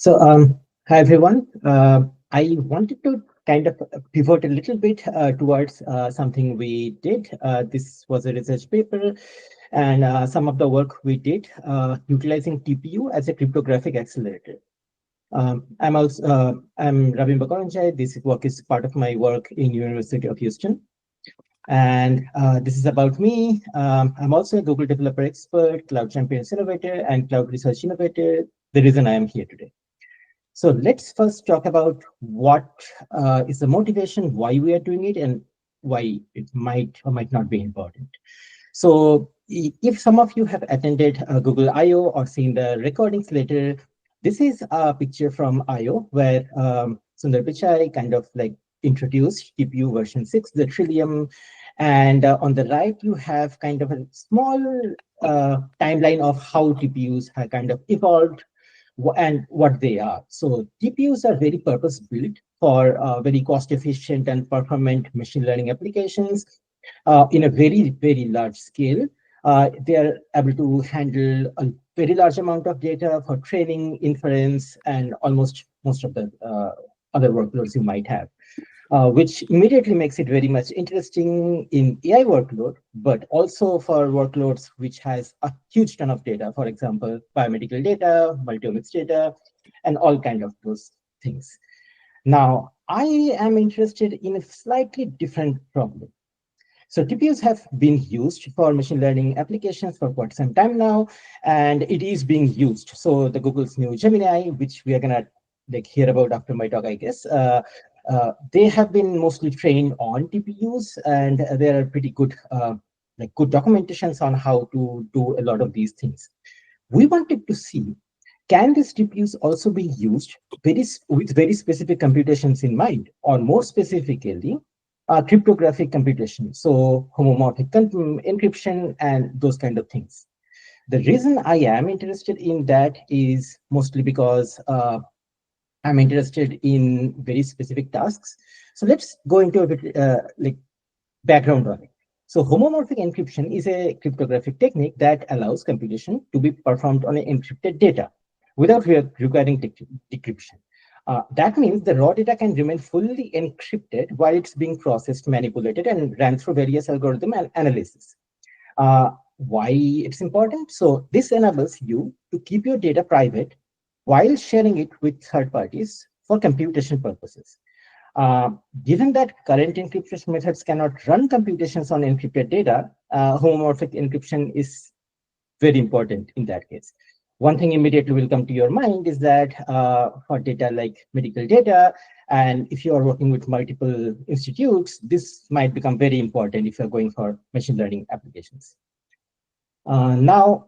So, hi everyone. I wanted to kind of pivot a little bit towards something we did. This was a research paper, and some of the work we did utilizing TPU as a cryptographic accelerator. I'm Ravin Bakoranjai. This work is part of my work in University of Houston, and this is about me. I'm also a Google Developer Expert, Cloud Champions Innovator, and Cloud Research Innovator. The reason I am here today. So let's first talk about what is the motivation, why we are doing it, and why it might or might not be important. So if some of you have attended Google I/O or seen the recordings later, this is a picture from I/O where Sundar Pichai kind of like introduced TPU version 6, the Trillium. And on the right, you have kind of a small timeline of how TPUs have kind of evolved and what they are. So TPUs are very purpose built for very cost efficient and performant machine learning applications in a very, very large scale. They are able to handle a very large amount of data for training, inference, and almost most of the other workloads you might have. Which immediately makes it very much interesting in AI workload, but also for workloads which has a huge ton of data, for example, biomedical data, multiomics data, and all kind of those things. Now, I am interested in a slightly different problem. So TPUs have been used for machine learning applications for quite some time now, and it is being used. So the Google's new Gemini, which we are gonna hear about after my talk, I guess, they have been mostly trained on TPUs, and there are pretty good good documentations on how to do a lot of these things. We wanted to see, can these TPUs also be used with very specific computations in mind, or more specifically, cryptographic computation, so homomorphic encryption and those kind of things. The reason I am interested in that is mostly because I'm interested in very specific tasks. So let's go into a bit background on it. So homomorphic encryption is a cryptographic technique that allows computation to be performed on encrypted data without requiring decryption. That means the raw data can remain fully encrypted while it's being processed, manipulated, and ran through various algorithm and analysis. Why it's important? So this enables you to keep your data private while sharing it with third parties for computation purposes. Given that current encryption methods cannot run computations on encrypted data, homomorphic encryption is very important in that case. One thing immediately will come to your mind is that for data like medical data, and if you are working with multiple institutes, this might become very important if you're going for machine learning applications. Now,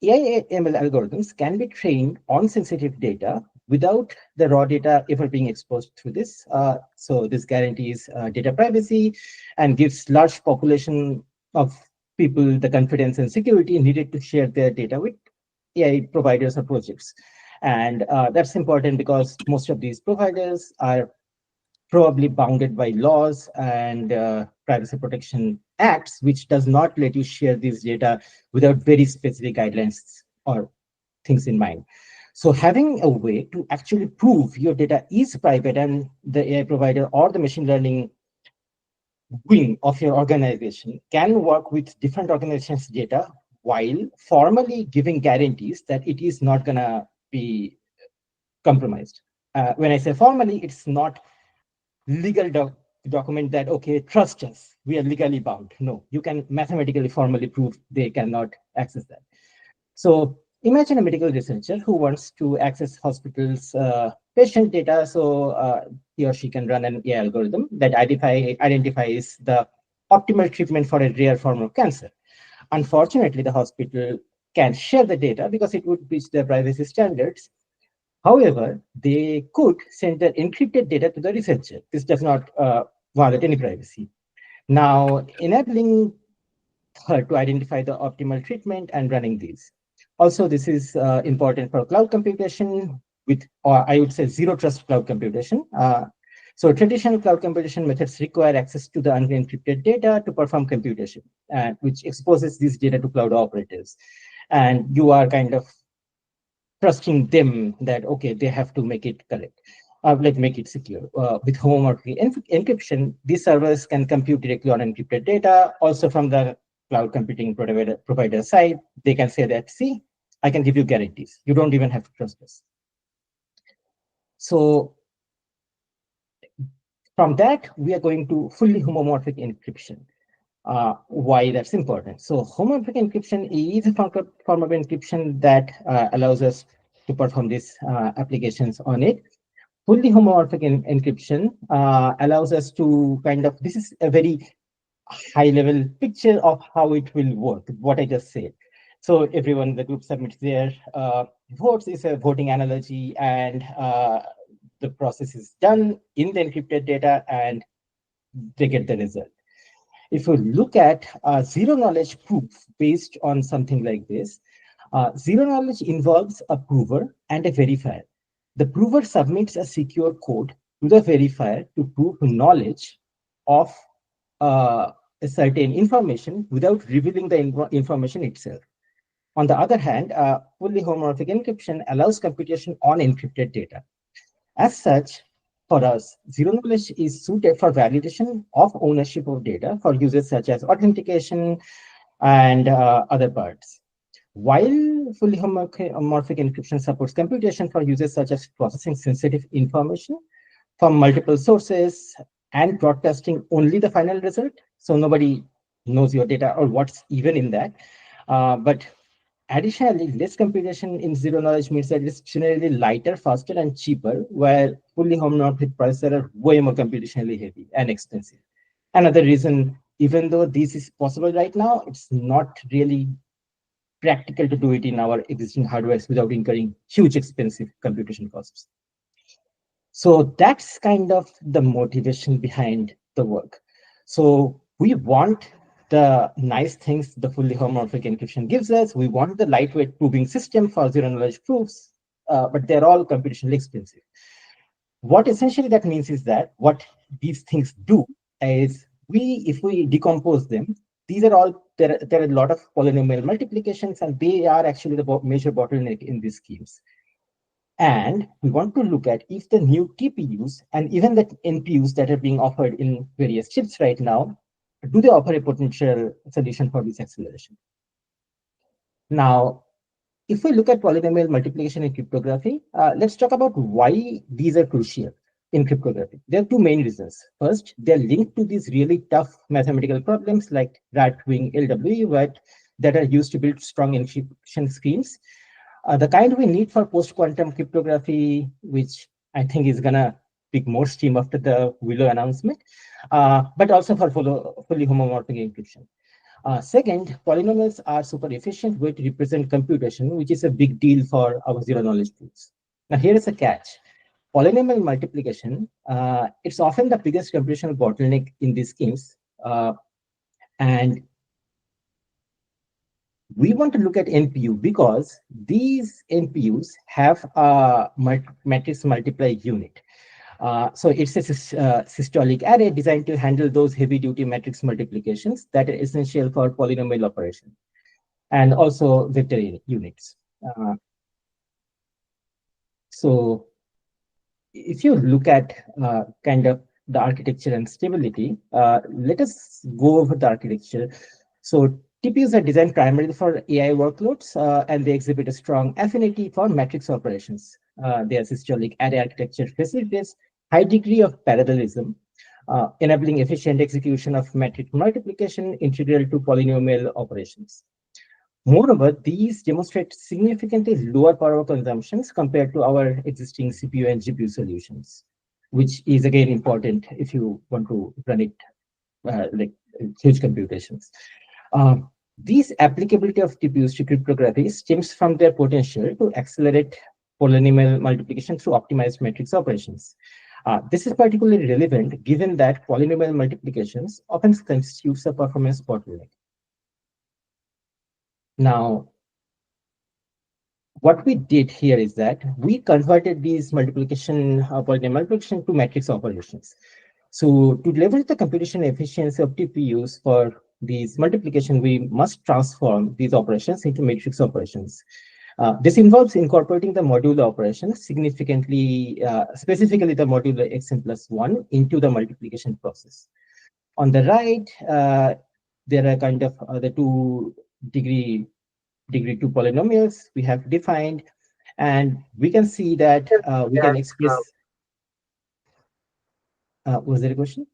AI/ML algorithms can be trained on sensitive data without the raw data ever being exposed through this. So this guarantees data privacy and gives large population of people the confidence and security needed to share their data with AI providers or projects. And that's important because most of these providers are probably bounded by laws and privacy protection acts, which does not let you share this data without very specific guidelines or things in mind. So having a way to actually prove your data is private and the AI provider or the machine learning wing of your organization can work with different organizations' data while formally giving guarantees that it is not going to be compromised. When I say formally, it's not legal document that, okay, trust us, we are legally bound. No, you can mathematically formally prove they cannot access that. So imagine a medical researcher who wants to access hospitals' patient data, so he or she can run an AI algorithm that identifies the optimal treatment for a rare form of cancer. Unfortunately, the hospital can't share the data because it would breach their privacy standards. However, they could send their encrypted data to the researcher. This does not violate any privacy. Now, enabling her to identify the optimal treatment and running these. Also, this is important for cloud computation with, or I would say, zero trust cloud computation. So traditional cloud computation methods require access to the unencrypted data to perform computation, which exposes this data to cloud operators. And you are kind of trusting them that, okay, they have to make it correct, like make it secure. With homomorphic encryption, these servers can compute directly on encrypted data. Also from the cloud computing provider side, they can say that, see, I can give you guarantees. You don't even have to trust us. So from that, we are going to fully homomorphic encryption. Why that's important. So homomorphic encryption is a form of encryption that allows us to perform these applications on it. Fully homomorphic encryption allows us to kind of, this is a very high level picture of how it will work, what I just said. So everyone in the group submits their votes, is a voting analogy, and the process is done in the encrypted data and they get the result. If you look at zero knowledge proof based on something like this, zero knowledge involves a prover and a verifier. The prover submits a secure code to the verifier to prove knowledge of a certain information without revealing the information itself. On the other hand, fully homomorphic encryption allows computation on encrypted data. As such, for us, zero knowledge is suited for validation of ownership of data for uses such as authentication and other parts. While fully homomorphic encryption supports computation for uses such as processing sensitive information from multiple sources and broadcasting only the final result, so nobody knows your data or what's even in that. But additionally, less computation in zero knowledge means that it's generally lighter, faster, and cheaper, while fully homomorphic processors are way more computationally heavy and expensive. Another reason, even though this is possible right now, it's not really practical to do it in our existing hardware without incurring huge expensive computation costs. So that's kind of the motivation behind the work. So we want the nice things the fully homomorphic encryption gives us. We want the lightweight proving system for zero knowledge proofs, but they're all computationally expensive. What essentially that means is that what these things do is if we decompose them, these are all, there are a lot of polynomial multiplications, and they are actually the major bottleneck in these schemes. And we want to look at if the new TPUs and even the NPUs that are being offered in various chips right now, do they offer a potential solution for this acceleration? Now, if we look at polynomial multiplication in cryptography, let's talk about why these are crucial in cryptography. There are two main reasons. First, they're linked to these really tough mathematical problems like right-wing LWE that are used to build strong encryption schemes. The kind we need for post-quantum cryptography, which I think is going to pick more steam after the Willow announcement, but also for fully homomorphic encryption. Second, polynomials are super efficient way to represent computation, which is a big deal for our zero knowledge proofs. Now, here is a catch. Polynomial multiplication, it's often the biggest computational bottleneck in these schemes. And we want to look at NPU because these NPUs have a matrix multiply unit. So it's a systolic array designed to handle those heavy-duty matrix multiplications that are essential for polynomial operation, and also vector units. So if you look at kind of the architecture and stability, let us go over the architecture. So TPUs are designed primarily for AI workloads, and they exhibit a strong affinity for matrix operations. Their systolic array architecture facilitates high degree of parallelism, enabling efficient execution of matrix multiplication integral to polynomial operations. Moreover, these demonstrate significantly lower power consumptions compared to our existing CPU and GPU solutions, which is again important if you want to run it like huge computations. These applicability of TPUs to cryptography stems from their potential to accelerate polynomial multiplication through optimized matrix operations. This is particularly relevant given that polynomial multiplications often constitutes a performance bottleneck. Now, what we did here is that we converted these polynomial multiplication to matrix operations. So to leverage the computation efficiency of TPUs for these multiplication, we must transform these operations into matrix operations. This involves incorporating the modular operation significantly, specifically the modular xn plus 1 into the multiplication process. On the right, there are kind of the degree 2 polynomials we have defined, and we can see that we can express. Was there a question?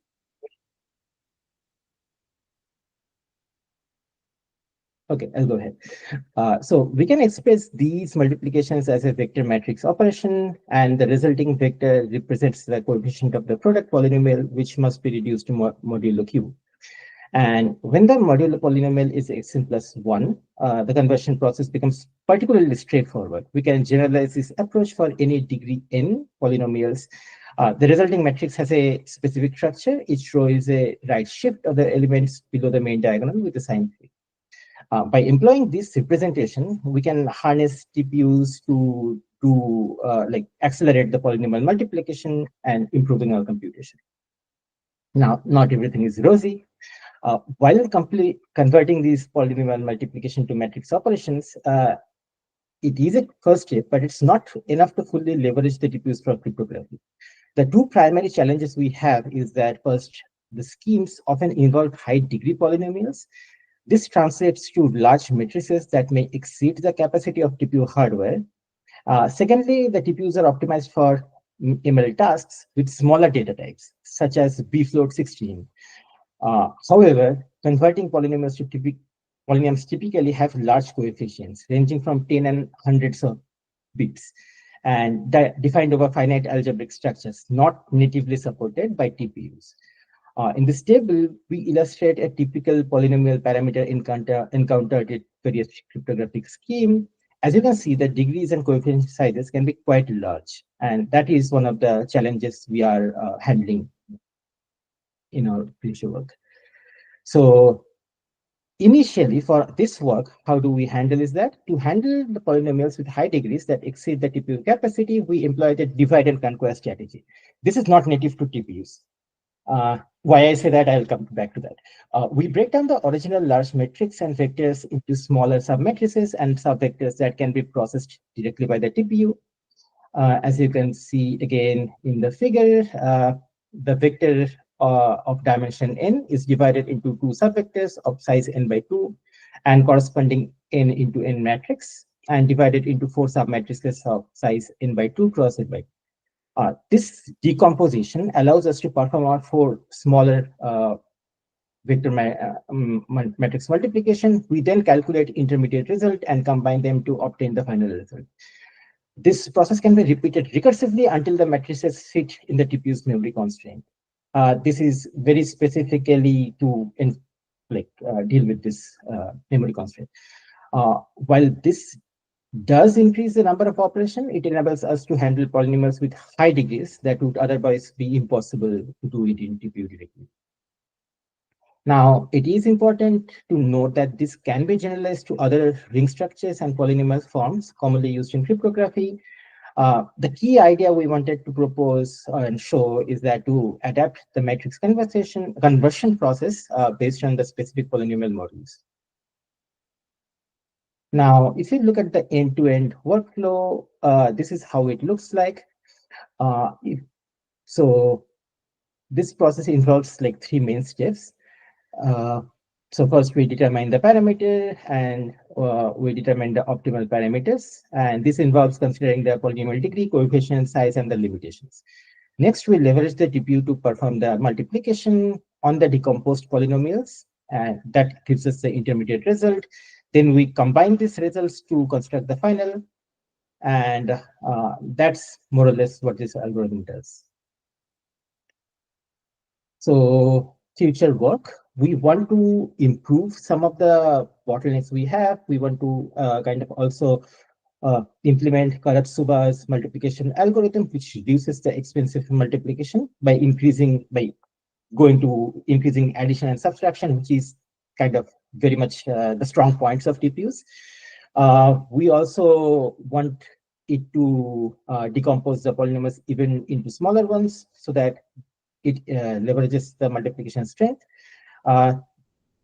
Okay, I'll go ahead. So we can express these multiplications as a vector matrix operation, and the resulting vector represents the coefficient of the product polynomial, which must be reduced to modulo q. And when the modular polynomial is xn plus 1, the conversion process becomes particularly straightforward. We can generalize this approach for any degree n polynomials. The resulting matrix has a specific structure. Each row is a right shift of the elements below the main diagonal with a sign field. By employing this representation, we can harness TPUs to like accelerate the polynomial multiplication and improving our computation. Now, not everything is rosy. While converting these polynomial multiplication to matrix operations, it is a first step, but it's not enough to fully leverage the TPUs for cryptography. The two primary challenges we have is that first, the schemes often involve high degree polynomials. This translates to large matrices that may exceed the capacity of TPU hardware. Secondly, the TPUs are optimized for ML tasks with smaller data types, such as bfloat 16. However, converting polynomials to polynomials typically have large coefficients, ranging from 10 and hundreds of bits, and defined over finite algebraic structures, not natively supported by TPUs. In this table, we illustrate a typical polynomial parameter encountered in various cryptographic scheme. As you can see, the degrees and coefficient sizes can be quite large, and that is one of the challenges we are handling in our future work. So initially, for this work, how do we handle is that to handle the polynomials with high degrees that exceed the TPU capacity, we employ the divide and conquer strategy. This is not native to TPUs. Why I say that, I'll come back to that. We break down the original large matrix and vectors into smaller submatrices and subvectors that can be processed directly by the TPU. As you can see again in the figure, the vector of dimension n is divided into two subvectors of size n by 2 and corresponding n into n matrix, and divided into four submatrices of size n by 2 cross n by 2. This decomposition allows us to perform our four smaller vector matrix multiplication. We then calculate intermediate result and combine them to obtain the final result. This process can be repeated recursively until the matrices fit in the TPU's memory constraint. This is very specifically to deal with this memory constraint. While this does increase the number of operations, it enables us to handle polynomials with high degrees that would otherwise be impossible to do it in TPU directly. Now, it is important to note that this can be generalized to other ring structures and polynomial forms commonly used in cryptography. The key idea we wanted to propose and show is that to adapt the matrix conversion process based on the specific polynomial models. Now, if you look at the end-to-end workflow, this is how it looks like. So this process involves like three main steps. So first we determine the parameter, and we determine the optimal parameters. And this involves considering the polynomial degree, coefficient, size, and the limitations. Next, we leverage the TPU to perform the multiplication on the decomposed polynomials, and that gives us the intermediate result. Then we combine these results to construct the final, and that's more or less what this algorithm does. So future work, we want to improve some of the bottlenecks we have. We want to kind of also implement Karatsuba's multiplication algorithm, which reduces the expensive multiplication by going to increasing addition and subtraction, which is kind of very much the strong points of TPUs. We also want it to decompose the polynomials even into smaller ones so that it leverages the multiplication strength.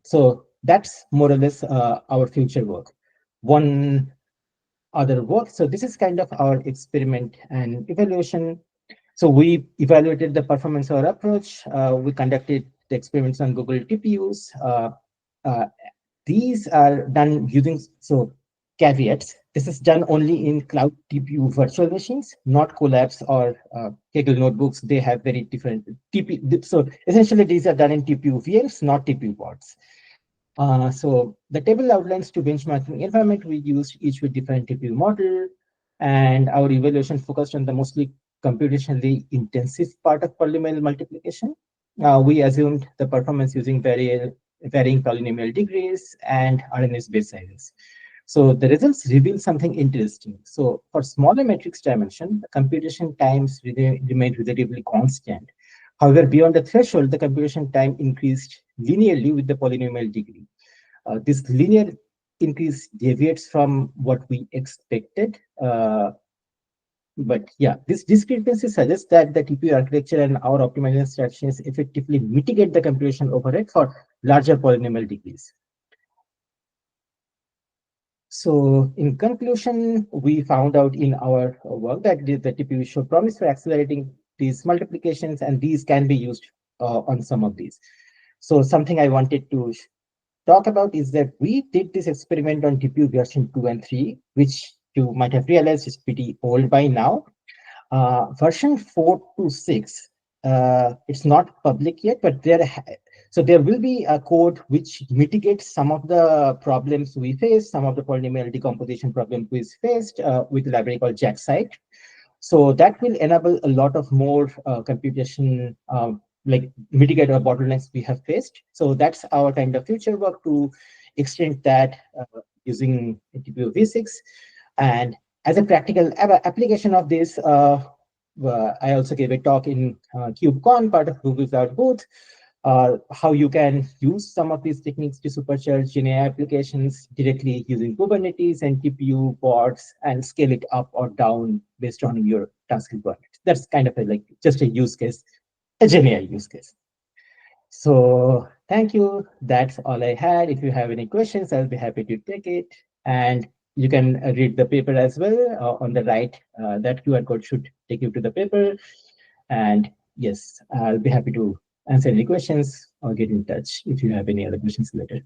So that's more or less our future work. One other work. So this is kind of our experiment and evaluation. So we evaluated the performance of our approach. We conducted the experiments on Google TPUs. Uh, these are done using, so caveats, this is done only in cloud TPU virtual machines, not collabs or Kaggle notebooks. They have very different TPU. So essentially these are done in TPU VMs, not TPU pods. So the table outlines two benchmarking environment we used, each with different TPU model, and our evaluation focused on the mostly computationally intensive part of polynomial multiplication. We assumed the performance using varying polynomial degrees and RNS base sizes. So the results reveal something interesting. So for smaller matrix dimension, the computation times remained relatively constant. However, beyond the threshold, the computation time increased linearly with the polynomial degree. This linear increase deviates from what we expected. But yeah, this discrepancy suggests that the TPU architecture and our optimization strategies effectively mitigate the computation overhead for larger polynomial degrees. So in conclusion, we found out in our work that the TPU show promise for accelerating these multiplications, and these can be used on some of these. So something I wanted to talk about is that we did this experiment on TPU version 2 and 3, which you might have realized is pretty old by now. Version 4 to 6, it's not public yet, but so there will be a code which mitigates some of the problems we face, some of the polynomial decomposition problems we faced with a library called JackSite. So that will enable a lot of more computation, like mitigate our bottlenecks we have faced. So that's our kind of future work to extend that using TPU v6. And as a practical application of this, I also gave a talk in KubeCon, part of Google Cloud booth, how you can use some of these techniques to supercharge GenAI applications directly using Kubernetes and TPU pods and scale it up or down based on your task requirements. That's kind of like just a use case, a GenAI use case. So thank you. That's all I had. If you have any questions, I'll be happy to take it. And you can read the paper as well on the right. That QR code should take you to the paper. And yes, I'll be happy to answer any questions or get in touch if you have any other questions later.